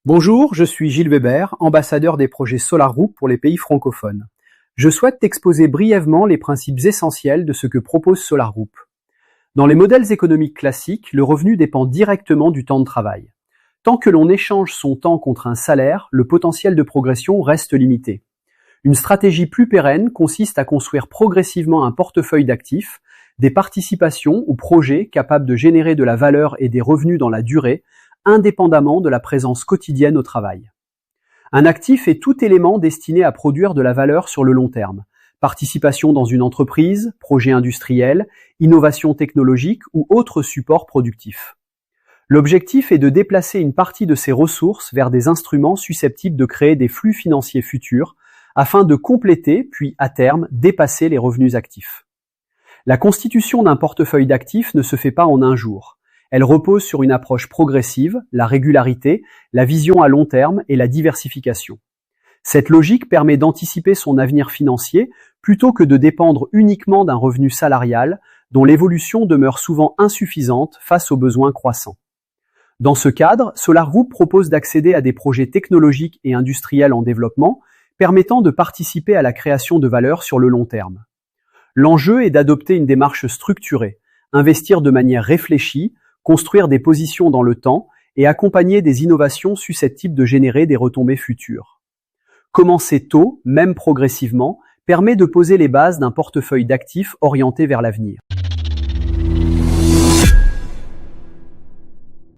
Bonjour, je suis Gilles Weber, ambassadeur des projets SolarGroup pour les pays francophones. Je souhaite t'exposer brièvement les principes essentiels de ce que propose SolarGroup. Dans les modèles économiques classiques, le revenu dépend directement du temps de travail. Tant que l'on échange son temps contre un salaire, le potentiel de progression reste limité. Une stratégie plus pérenne consiste à construire progressivement un portefeuille d'actifs, des participations ou projets capables de générer de la valeur et des revenus dans la durée, indépendamment de la présence quotidienne au travail. Un actif est tout élément destiné à produire de la valeur sur le long terme. Participation dans une entreprise, projet industriel, innovation technologique ou autre support productif. L'objectif est de déplacer une partie de ces ressources vers des instruments susceptibles de créer des flux financiers futurs afin de compléter, puis à terme, dépasser les revenus actifs. La constitution d'un portefeuille d'actifs ne se fait pas en un jour. Elle repose sur une approche progressive, la régularité, la vision à long terme et la diversification. Cette logique permet d'anticiper son avenir financier plutôt que de dépendre uniquement d'un revenu salarial dont l'évolution demeure souvent insuffisante face aux besoins croissants. Dans ce cadre, SolarGroup propose d'accéder à des projets technologiques et industriels en développement permettant de participer à la création de valeur sur le long terme. L'enjeu est d'adopter une démarche structurée, investir de manière réfléchie, construire des positions dans le temps et accompagner des innovations susceptibles de générer des retombées futures. Commencer tôt, même progressivement, permet de poser les bases d'un portefeuille d'actifs orienté vers l'avenir.